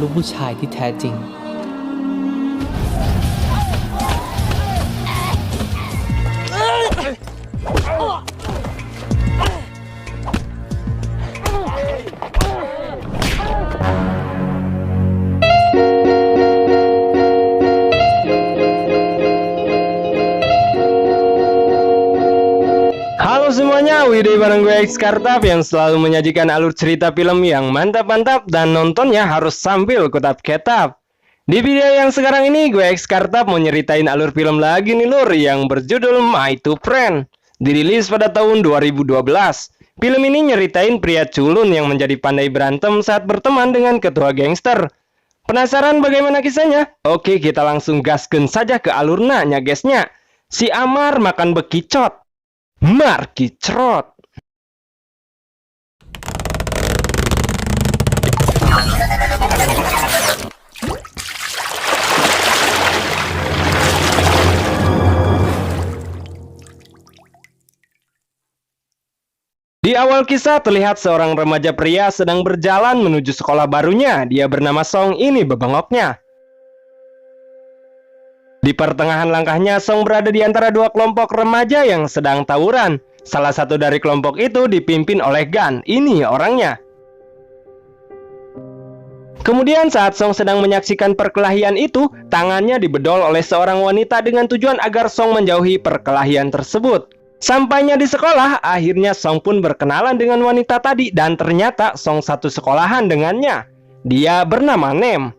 รู้ผู้ชายที่แท้จริง Halo semuanya, Widih bareng gue X Kartap yang selalu menyajikan alur cerita film yang mantap-mantap dan nontonnya harus sambil kutap-ketap. Di video yang sekarang ini, gue X Kartap mau nyeritain alur film lagi nih lur yang berjudul My Two Friend. Dirilis pada tahun 2012. Film ini nyeritain pria culun yang menjadi pandai berantem saat berteman dengan ketua gangster. Penasaran bagaimana kisahnya? Oke, kita langsung gaskeun saja ke alurna nya guysnya. Si Amar makan bekicot. Marki Crot. Di awal kisah terlihat seorang remaja pria sedang berjalan menuju sekolah barunya. Dia bernama Song, ini bebengoknya. Di pertengahan langkahnya, Song berada di antara dua kelompok remaja yang sedang tawuran. Salah satu dari kelompok itu dipimpin oleh Gan, ini orangnya. Kemudian saat Song sedang menyaksikan perkelahian itu, tangannya dibedol oleh seorang wanita dengan tujuan agar Song menjauhi perkelahian tersebut. Sampainya di sekolah, akhirnya Song pun berkenalan dengan wanita tadi dan ternyata Song satu sekolahan dengannya. Dia bernama Nem.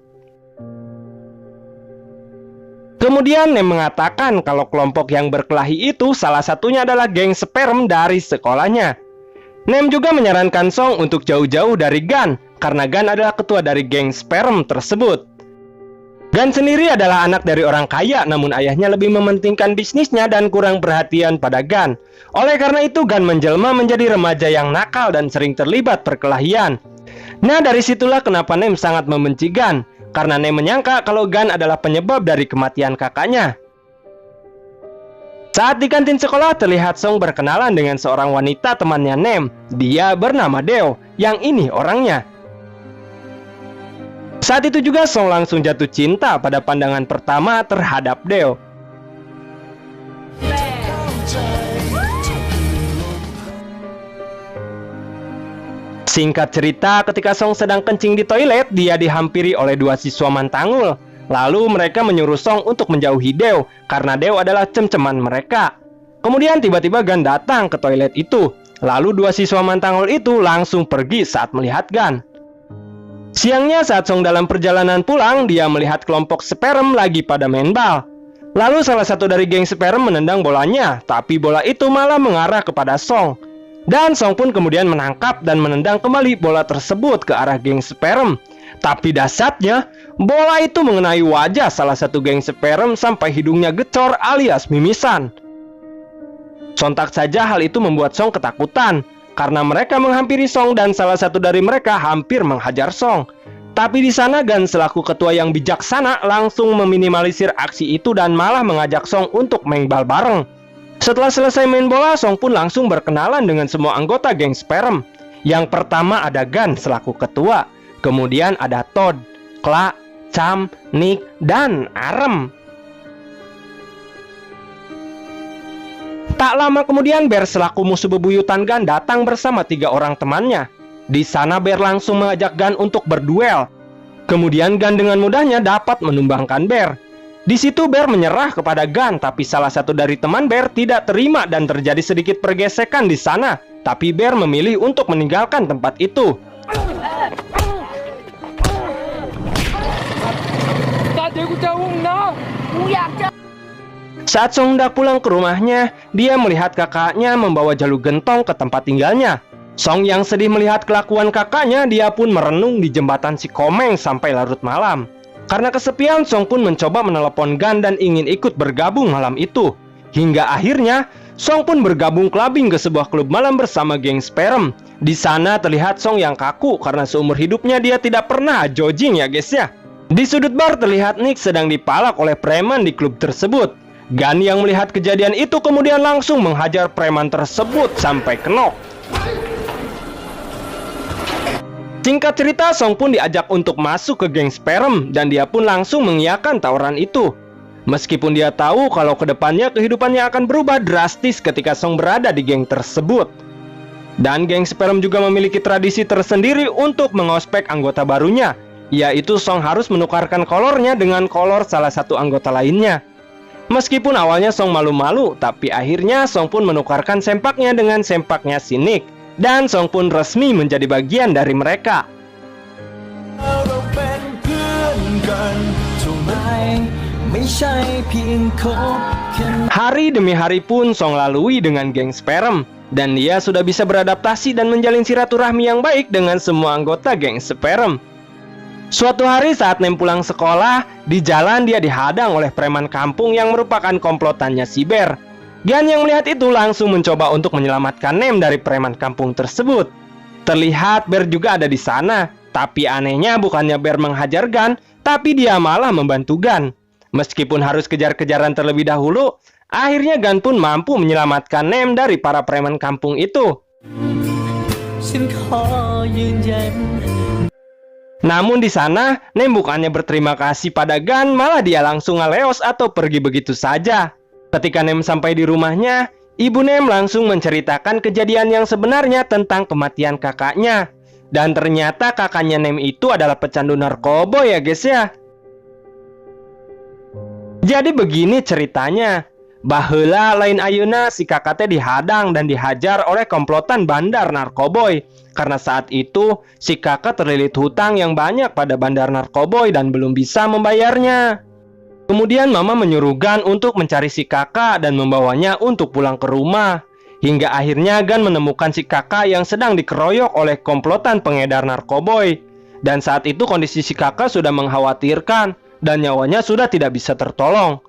Kemudian Nem mengatakan kalau kelompok yang berkelahi itu salah satunya adalah geng sperm dari sekolahnya. Nem juga menyarankan Song untuk jauh-jauh dari Gan, karena Gan adalah ketua dari geng sperm tersebut. Gan sendiri adalah anak dari orang kaya, namun ayahnya lebih mementingkan bisnisnya dan kurang perhatian pada Gan. Oleh karena itu Gan menjelma menjadi remaja yang nakal dan sering terlibat perkelahian. Nah, dari situlah kenapa Nem sangat membenci Gan. Karena Nem menyangka kalau Gan adalah penyebab dari kematian kakaknya. Saat di kantin sekolah terlihat Song berkenalan dengan seorang wanita temannya Nem. Dia bernama Deo, yang ini orangnya. Saat itu juga Song langsung jatuh cinta pada pandangan pertama terhadap Deo. Singkat cerita, ketika Song sedang kencing di toilet, dia dihampiri oleh dua siswa mantangul. Lalu mereka menyuruh Song untuk menjauhi Deo, karena Deo adalah cem-ceman mereka. Kemudian tiba-tiba Gan datang ke toilet itu. Lalu dua siswa mantangul itu langsung pergi saat melihat Gan. Siangnya saat Song dalam perjalanan pulang, dia melihat kelompok sperm lagi pada main bal. Lalu salah satu dari geng sperm menendang bolanya, tapi bola itu malah mengarah kepada Song. Dan Song pun kemudian menangkap dan menendang kembali bola tersebut ke arah geng sperm. Tapi dahsyatnya, bola itu mengenai wajah salah satu geng sperm sampai hidungnya gecor alias mimisan. Sontak saja hal itu membuat Song ketakutan, karena mereka menghampiri Song dan salah satu dari mereka hampir menghajar Song. Tapi di sana Gan selaku ketua yang bijaksana langsung meminimalisir aksi itu dan malah mengajak Song untuk main bal bareng. Setelah selesai main bola, Song pun langsung berkenalan dengan semua anggota geng sperm. Yang pertama ada Gan selaku ketua, kemudian ada Todd, Kla, Cham, Nick, dan Arem. Tak lama kemudian Bear selaku musuh bebuyutan Gan datang bersama 3 orang temannya. Di sana Bear langsung mengajak Gan untuk berduel. Kemudian Gan dengan mudahnya dapat menumbangkan Bear. Di situ Bear menyerah kepada Gan, tapi salah satu dari teman Bear tidak terima dan terjadi sedikit pergesekan di sana. Tapi Bear memilih untuk meninggalkan tempat itu. Saat Song hendak pulang ke rumahnya, dia melihat kakaknya membawa jalu gentong ke tempat tinggalnya. Song yang sedih melihat kelakuan kakaknya, dia pun merenung di jembatan si Komeng sampai larut malam. Karena kesepian, Song pun mencoba menelepon Gan dan ingin ikut bergabung malam itu. Hingga akhirnya, Song pun bergabung clubbing ke sebuah klub malam bersama geng sperm. Di sana terlihat Song yang kaku karena seumur hidupnya dia tidak pernah jogging ya guys ya. Di sudut bar terlihat Nick sedang dipalak oleh preman di klub tersebut. Gan yang melihat kejadian itu kemudian langsung menghajar preman tersebut sampai knock. Singkat cerita, Song pun diajak untuk masuk ke geng sperm dan dia pun langsung mengiyakan tawaran itu. Meskipun dia tahu kalau kedepannya kehidupannya akan berubah drastis ketika Song berada di geng tersebut. Dan geng sperm juga memiliki tradisi tersendiri untuk mengospek anggota barunya, yaitu Song harus menukarkan kolornya dengan kolor salah satu anggota lainnya. Meskipun awalnya Song malu-malu, tapi akhirnya Song pun menukarkan sempaknya dengan sempaknya si Nick, dan Song pun resmi menjadi bagian dari mereka. Hari demi hari pun Song lalui dengan geng sperm, dan dia sudah bisa beradaptasi dan menjalin silaturahmi yang baik dengan semua anggota geng sperm. Suatu hari saat Nem pulang sekolah, di jalan dia dihadang oleh preman kampung yang merupakan komplotannya si Bear. Gan yang melihat itu langsung mencoba untuk menyelamatkan Nem dari preman kampung tersebut. Terlihat Bear juga ada di sana, tapi anehnya bukannya Bear menghajar Gan, tapi dia malah membantu Gan. Meskipun harus kejar-kejaran terlebih dahulu, akhirnya Gan pun mampu menyelamatkan Nem dari para preman kampung itu. Namun di sana, Nem bukannya berterima kasih pada Gan, malah dia langsung ngeleos atau pergi begitu saja. Ketika Nem sampai di rumahnya, ibu Nem langsung menceritakan kejadian yang sebenarnya tentang kematian kakaknya. Dan ternyata kakaknya Nem itu adalah pecandu narkoba ya guys ya. Jadi begini ceritanya. Baheula lain ayeuna si kakak teh dihadang dan dihajar oleh komplotan bandar narkoboy. Karena saat itu si kakak terlilit hutang yang banyak pada bandar narkoboy dan belum bisa membayarnya. Kemudian mama menyuruh Gan untuk mencari si kakak dan membawanya untuk pulang ke rumah. Hingga akhirnya Gan menemukan si kakak yang sedang dikeroyok oleh komplotan pengedar narkoboy. Dan saat itu kondisi si kakak sudah mengkhawatirkan dan nyawanya sudah tidak bisa tertolong.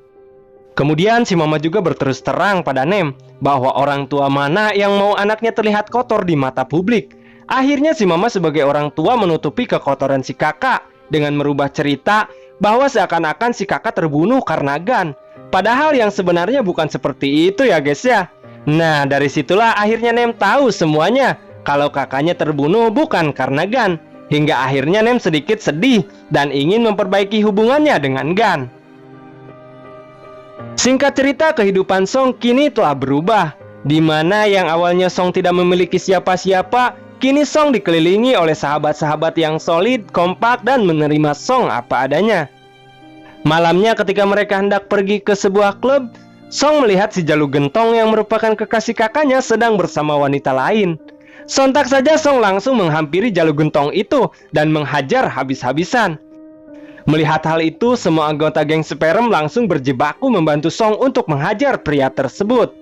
Kemudian si mama juga berterus terang pada Nem bahwa orang tua mana yang mau anaknya terlihat kotor di mata publik. Akhirnya si mama sebagai orang tua menutupi kekotoran si kakak dengan merubah cerita bahwa seakan-akan si kakak terbunuh karena Gan. Padahal yang sebenarnya bukan seperti itu ya guys ya. Nah dari situlah akhirnya Nem tahu semuanya kalau kakaknya terbunuh bukan karena Gan. Hingga akhirnya Nem sedikit sedih dan ingin memperbaiki hubungannya dengan Gan. Singkat cerita, kehidupan Song kini telah berubah, di mana yang awalnya Song tidak memiliki siapa-siapa, kini Song dikelilingi oleh sahabat-sahabat yang solid, kompak, dan menerima Song apa adanya. Malamnya ketika mereka hendak pergi ke sebuah klub, Song melihat si Jalu Gentong yang merupakan kekasih kakaknya sedang bersama wanita lain. Sontak saja Song langsung menghampiri Jalu Gentong itu dan menghajar habis-habisan. Melihat hal itu, semua anggota geng sperm langsung berjibaku membantu Song untuk menghajar pria tersebut.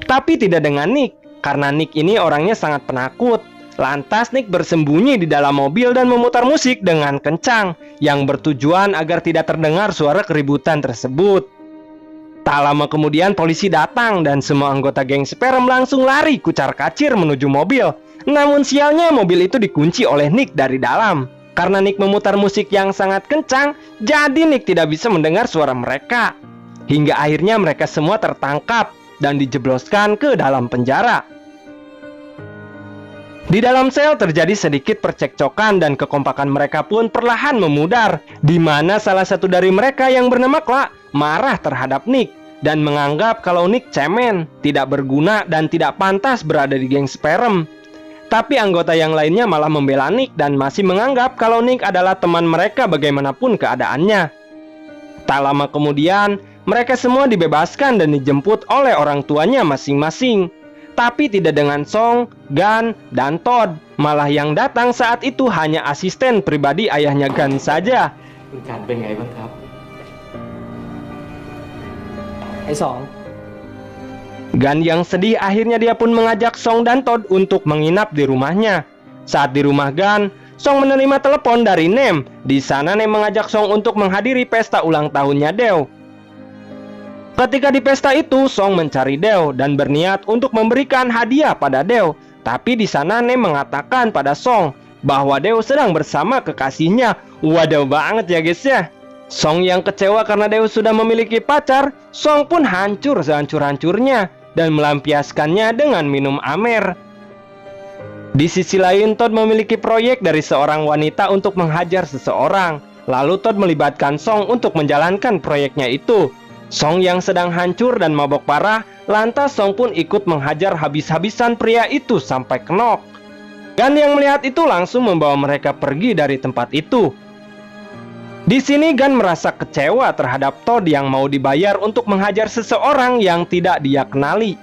Tapi tidak dengan Nick, karena Nick ini orangnya sangat penakut. Lantas Nick bersembunyi di dalam mobil dan memutar musik dengan kencang, yang bertujuan agar tidak terdengar suara keributan tersebut. Tak lama kemudian polisi datang dan semua anggota geng sperm langsung lari kucar-kacir menuju mobil. Namun sialnya mobil itu dikunci oleh Nick dari dalam. Karena Nick memutar musik yang sangat kencang, jadi Nick tidak bisa mendengar suara mereka. Hingga akhirnya mereka semua tertangkap dan dijebloskan ke dalam penjara. Di dalam sel terjadi sedikit percekcokan dan kekompakan mereka pun perlahan memudar, di mana salah satu dari mereka yang bernama Kla marah terhadap Nick dan menganggap kalau Nick cemen, tidak berguna dan tidak pantas berada di geng sperm. Tapi anggota yang lainnya malah membela Nick dan masih menganggap kalau Nick adalah teman mereka bagaimanapun keadaannya. Tak lama kemudian, mereka semua dibebaskan dan dijemput oleh orang tuanya masing-masing. Tapi tidak dengan Song, Gan, dan Todd. Malah yang datang saat itu hanya asisten pribadi ayahnya Gan saja. Gan yang sedih akhirnya dia pun mengajak Song dan Todd untuk menginap di rumahnya. Saat di rumah Gan, Song menerima telepon dari Nem. Di sana Nem mengajak Song untuk menghadiri pesta ulang tahunnya Deo. Ketika di pesta itu, Song mencari Deo dan berniat untuk memberikan hadiah pada Deo. Tapi di sana Nem mengatakan pada Song bahwa Deo sedang bersama kekasihnya. Waduh banget ya guys ya. Song yang kecewa karena Deo sudah memiliki pacar, Song pun hancur sehancur-hancurnya. dan melampiaskannya dengan minum amer. Di sisi lain, Todd memiliki proyek dari seorang wanita untuk menghajar seseorang. Lalu Todd melibatkan Song untuk menjalankan proyeknya itu. Song yang sedang hancur dan mabok parah, lantas Song pun ikut menghajar habis-habisan pria itu sampai knock. Gun yang melihat itu langsung membawa mereka pergi dari tempat itu. Di sini Gun merasa kecewa terhadap Todd yang mau dibayar untuk menghajar seseorang yang tidak dia kenali.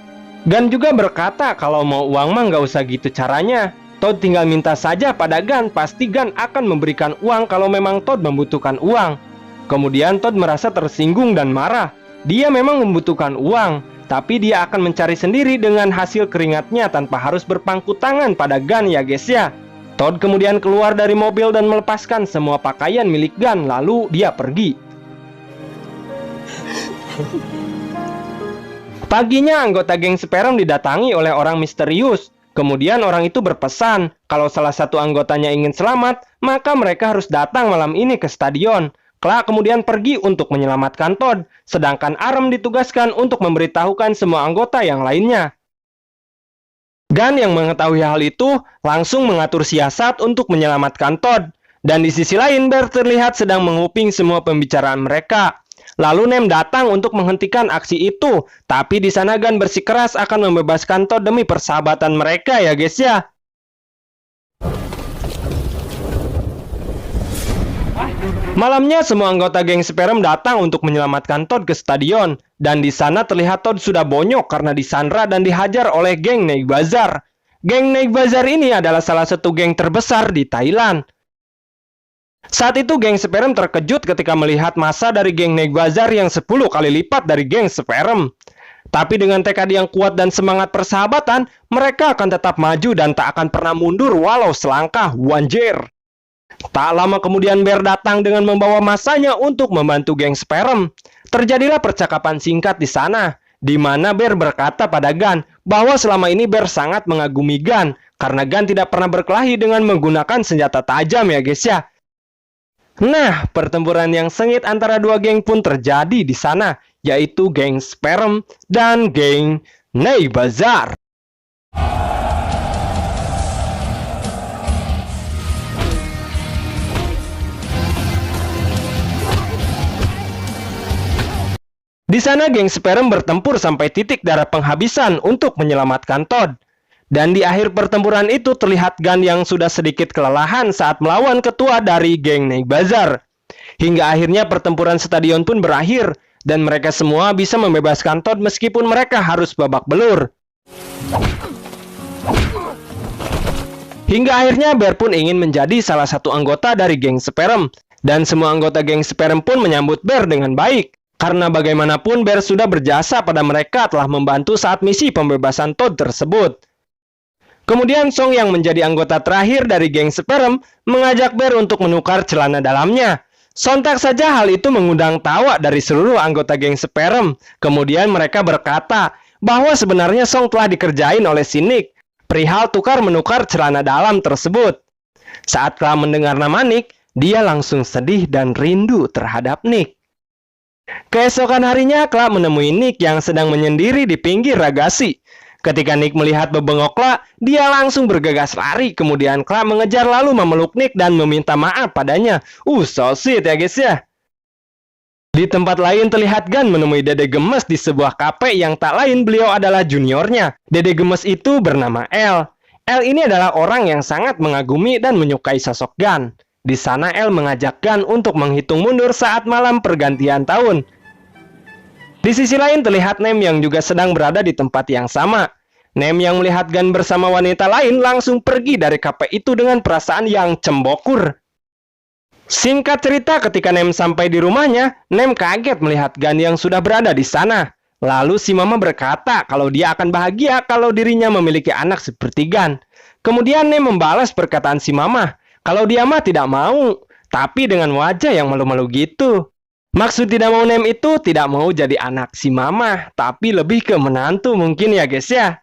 Gun juga berkata kalau mau uang mah nggak usah gitu caranya. Todd tinggal minta saja pada Gun, pasti Gun akan memberikan uang kalau memang Todd membutuhkan uang. Kemudian Todd merasa tersinggung dan marah. Dia memang membutuhkan uang, tapi dia akan mencari sendiri dengan hasil keringatnya tanpa harus berpangku tangan pada Gun ya guys ya. Todd kemudian keluar dari mobil dan melepaskan semua pakaian milik Gun, lalu dia pergi. Paginya anggota geng sperm didatangi oleh orang misterius. Kemudian orang itu berpesan kalau salah satu anggotanya ingin selamat, maka mereka harus datang malam ini ke stadion. Clark kemudian pergi untuk menyelamatkan Todd, sedangkan Aram ditugaskan untuk memberitahukan semua anggota yang lainnya. Gun yang mengetahui hal itu langsung mengatur siasat untuk menyelamatkan Todd. Dan di sisi lain, Bear terlihat sedang menguping semua pembicaraan mereka. Lalu Nem datang untuk menghentikan aksi itu, tapi di sana Gun bersikeras akan membebaskan Todd demi persahabatan mereka ya guys ya. Malamnya semua anggota geng sperm datang untuk menyelamatkan Todd ke stadion, dan di sana terlihat Todd sudah bonyok karena disandra dan dihajar oleh geng Neig Bazaar. Geng Neig Bazaar ini adalah salah satu geng terbesar di Thailand. Saat itu geng sperm terkejut ketika melihat massa dari geng Neig Bazaar yang 10 kali lipat dari geng sperm. Tapi dengan tekad yang kuat dan semangat persahabatan, mereka akan tetap maju dan tak akan pernah mundur walau selangkah, wanjir. Tak lama kemudian Bear datang dengan membawa massanya untuk membantu geng sperm. Terjadilah percakapan singkat di sana, di mana Bear berkata pada Gun bahwa selama ini Bear sangat mengagumi Gun karena Gun tidak pernah berkelahi dengan menggunakan senjata tajam ya guys ya. Nah, pertempuran yang sengit antara dua geng pun terjadi di sana, yaitu geng sperm dan geng Neig Bazaar. Di sana geng sperm bertempur sampai titik darah penghabisan untuk menyelamatkan Todd. Dan di akhir pertempuran itu terlihat Gun yang sudah sedikit kelelahan saat melawan ketua dari geng Neig Bazaar. Hingga akhirnya pertempuran stadion pun berakhir dan mereka semua bisa membebaskan Todd meskipun mereka harus babak belur. Hingga akhirnya Bear pun ingin menjadi salah satu anggota dari geng sperm. Dan semua anggota geng sperm pun menyambut Bear dengan baik. Karena bagaimanapun Bear sudah berjasa pada mereka telah membantu saat misi pembebasan Todd tersebut. Kemudian Song yang menjadi anggota terakhir dari geng sperm mengajak Bear untuk menukar celana dalamnya. Sontak saja hal itu mengundang tawa dari seluruh anggota geng sperm. Kemudian mereka berkata bahwa sebenarnya Song telah dikerjain oleh si Nick perihal tukar-menukar celana dalam tersebut. Saat Clark mendengar nama Nick, dia langsung sedih dan rindu terhadap Nick. Keesokan harinya, Clark menemui Nick yang sedang menyendiri di pinggir ragasi. Ketika Nick melihat bebengok Clark, dia langsung bergegas lari. Kemudian Clark mengejar lalu memeluk Nick dan meminta maaf padanya. So sweet ya guys ya. Di tempat lain terlihat Gun menemui Dede Gemes di sebuah kafe yang tak lain beliau adalah juniornya. Dede Gemes itu bernama El. El ini adalah orang yang sangat mengagumi dan menyukai sosok Gun. Di sana El mengajak Gun untuk menghitung mundur saat malam pergantian tahun. Di sisi lain terlihat Nem yang juga sedang berada di tempat yang sama. Nem yang melihat Gun bersama wanita lain langsung pergi dari kafe itu dengan perasaan yang cembokur. Singkat cerita, ketika Nem sampai di rumahnya, Nem kaget melihat Gun yang sudah berada di sana. Lalu si mama berkata kalau dia akan bahagia kalau dirinya memiliki anak seperti Gun. Kemudian Nem membalas perkataan si mama kalau dia mah tidak mau, tapi dengan wajah yang malu-malu gitu. Maksud tidak mau Nem itu tidak mau jadi anak si mama, tapi lebih ke menantu mungkin ya guys ya.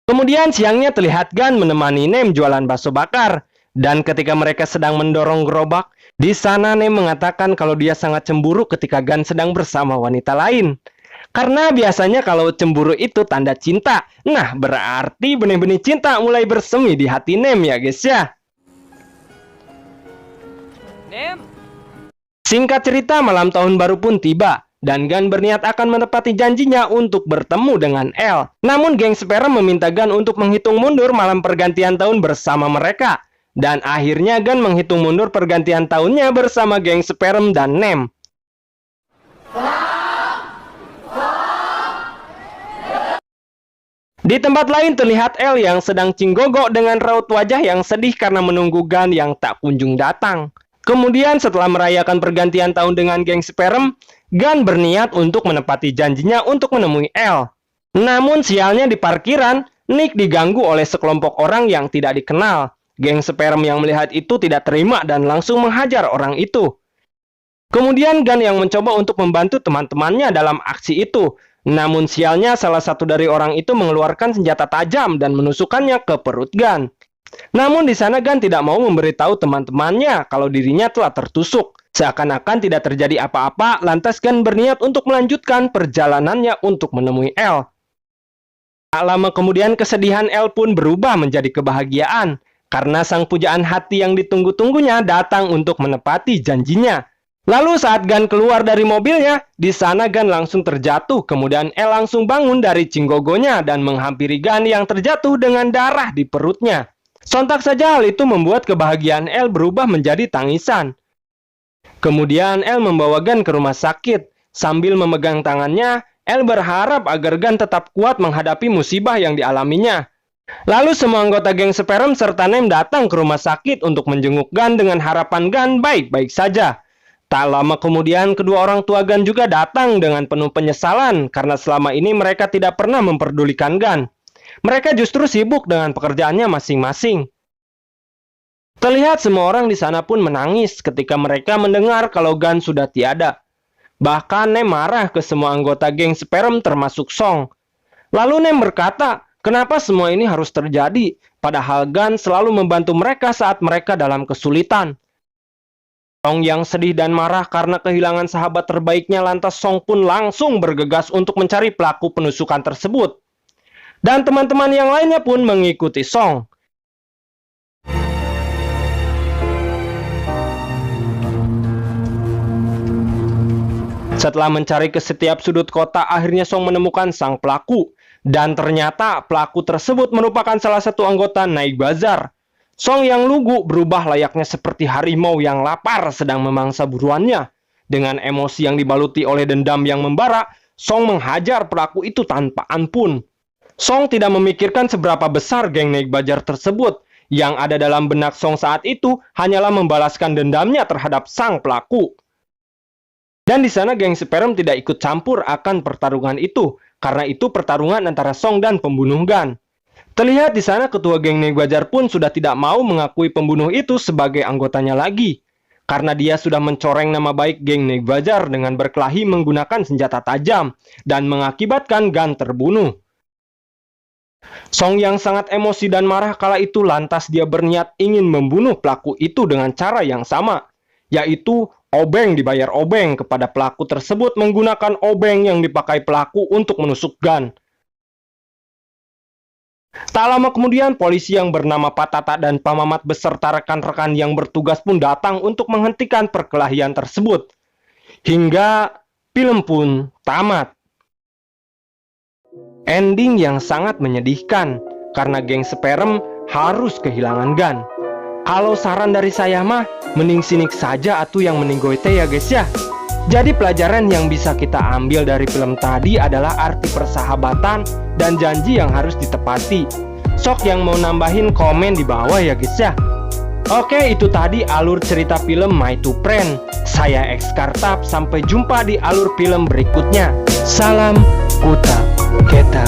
Kemudian siangnya terlihat Gun menemani Nem jualan bakso bakar. Dan ketika mereka sedang mendorong gerobak, di sana Nem mengatakan kalau dia sangat cemburu ketika Gun sedang bersama wanita lain. Karena biasanya kalau cemburu itu tanda cinta. Nah, berarti benih-benih cinta mulai bersemi di hati Nem ya guys ya. Nem. Singkat cerita, malam tahun baru pun tiba. Dan Gun berniat akan menepati janjinya untuk bertemu dengan Elle. Namun geng Sperm meminta Gun untuk menghitung mundur malam pergantian tahun bersama mereka. Dan akhirnya Gun menghitung mundur pergantian tahunnya bersama geng Sperm dan Nem. Di tempat lain terlihat Elle yang sedang cinggogo dengan raut wajah yang sedih karena menunggu Gun yang tak kunjung datang. Kemudian setelah merayakan pergantian tahun dengan geng Sperm, Gun berniat untuk menepati janjinya untuk menemui Elle. Namun sialnya di parkiran, Nick diganggu oleh sekelompok orang yang tidak dikenal. Geng Sperm yang melihat itu tidak terima dan langsung menghajar orang itu. Kemudian Gun yang mencoba untuk membantu teman-temannya dalam aksi itu. Namun sialnya salah satu dari orang itu mengeluarkan senjata tajam dan menusukkannya ke perut Gun. Namun di sana Gun tidak mau memberitahu teman-temannya kalau dirinya telah tertusuk. Seakan-akan tidak terjadi apa-apa, lantas Gun berniat untuk melanjutkan perjalanannya untuk menemui Elle. Tak lama kemudian kesedihan Elle pun berubah menjadi kebahagiaan. Karena sang pujaan hati yang ditunggu-tunggunya datang untuk menepati janjinya. Lalu saat Gun keluar dari mobilnya, di sana Gun langsung terjatuh. Kemudian Elle langsung bangun dari cinggogonya dan menghampiri Gun yang terjatuh dengan darah di perutnya. Sontak saja hal itu membuat kebahagiaan Elle berubah menjadi tangisan. Kemudian Elle membawa Gun ke rumah sakit. Sambil memegang tangannya, Elle berharap agar Gun tetap kuat menghadapi musibah yang dialaminya. Lalu semua anggota geng Sperm serta Nem datang ke rumah sakit untuk menjenguk Gun dengan harapan Gun baik-baik saja. Tak lama kemudian kedua orang tua Gun juga datang dengan penuh penyesalan karena selama ini mereka tidak pernah memperdulikan Gun. Mereka justru sibuk dengan pekerjaannya masing-masing. Terlihat semua orang di sana pun menangis ketika mereka mendengar kalau Gun sudah tiada. Bahkan Nem marah ke semua anggota geng Sperm termasuk Song. Lalu Nem berkata, kenapa semua ini harus terjadi? Padahal Gun selalu membantu mereka saat mereka dalam kesulitan. Song yang sedih dan marah karena kehilangan sahabat terbaiknya, lantas Song pun langsung bergegas untuk mencari pelaku penusukan tersebut. Dan teman-teman yang lainnya pun mengikuti Song. Setelah mencari ke setiap sudut kota, akhirnya Song menemukan sang pelaku. Dan ternyata pelaku tersebut merupakan salah satu anggota Night Bazaar. Song yang lugu berubah layaknya seperti harimau yang lapar sedang memangsa buruannya. Dengan emosi yang dibaluti oleh dendam yang membara, Song menghajar pelaku itu tanpa ampun. Song tidak memikirkan seberapa besar geng Night Bazaar tersebut. Yang ada dalam benak Song saat itu hanyalah membalaskan dendamnya terhadap sang pelaku. Dan di sana geng Sperm tidak ikut campur akan pertarungan itu. Karena itu pertarungan antara Song dan pembunuh Gun. Terlihat di sana ketua geng Night Bazaar pun sudah tidak mau mengakui pembunuh itu sebagai anggotanya lagi. Karena dia sudah mencoreng nama baik geng Night Bazaar dengan berkelahi menggunakan senjata tajam dan mengakibatkan Gun terbunuh. Song yang sangat emosi dan marah kala itu lantas dia berniat ingin membunuh pelaku itu dengan cara yang sama, yaitu obeng dibayar obeng kepada pelaku tersebut menggunakan obeng yang dipakai pelaku untuk menusuk Gun. Tak lama kemudian polisi yang bernama Patata dan Pak Mamat beserta rekan-rekan yang bertugas pun datang untuk menghentikan perkelahian tersebut. Hingga film pun tamat. Ending yang sangat menyedihkan karena geng Sperm harus kehilangan Gun. Kalau saran dari saya mah, mending sinik saja atuh yang mending goite ya guys ya. Jadi pelajaran yang bisa kita ambil dari film tadi adalah arti persahabatan dan janji yang harus ditepati. Sok yang mau nambahin komen di bawah ya guys ya. Oke, itu tadi alur cerita film My Two Friend. Saya X Kartap, sampai jumpa di alur film berikutnya. Salam Kuta Keta.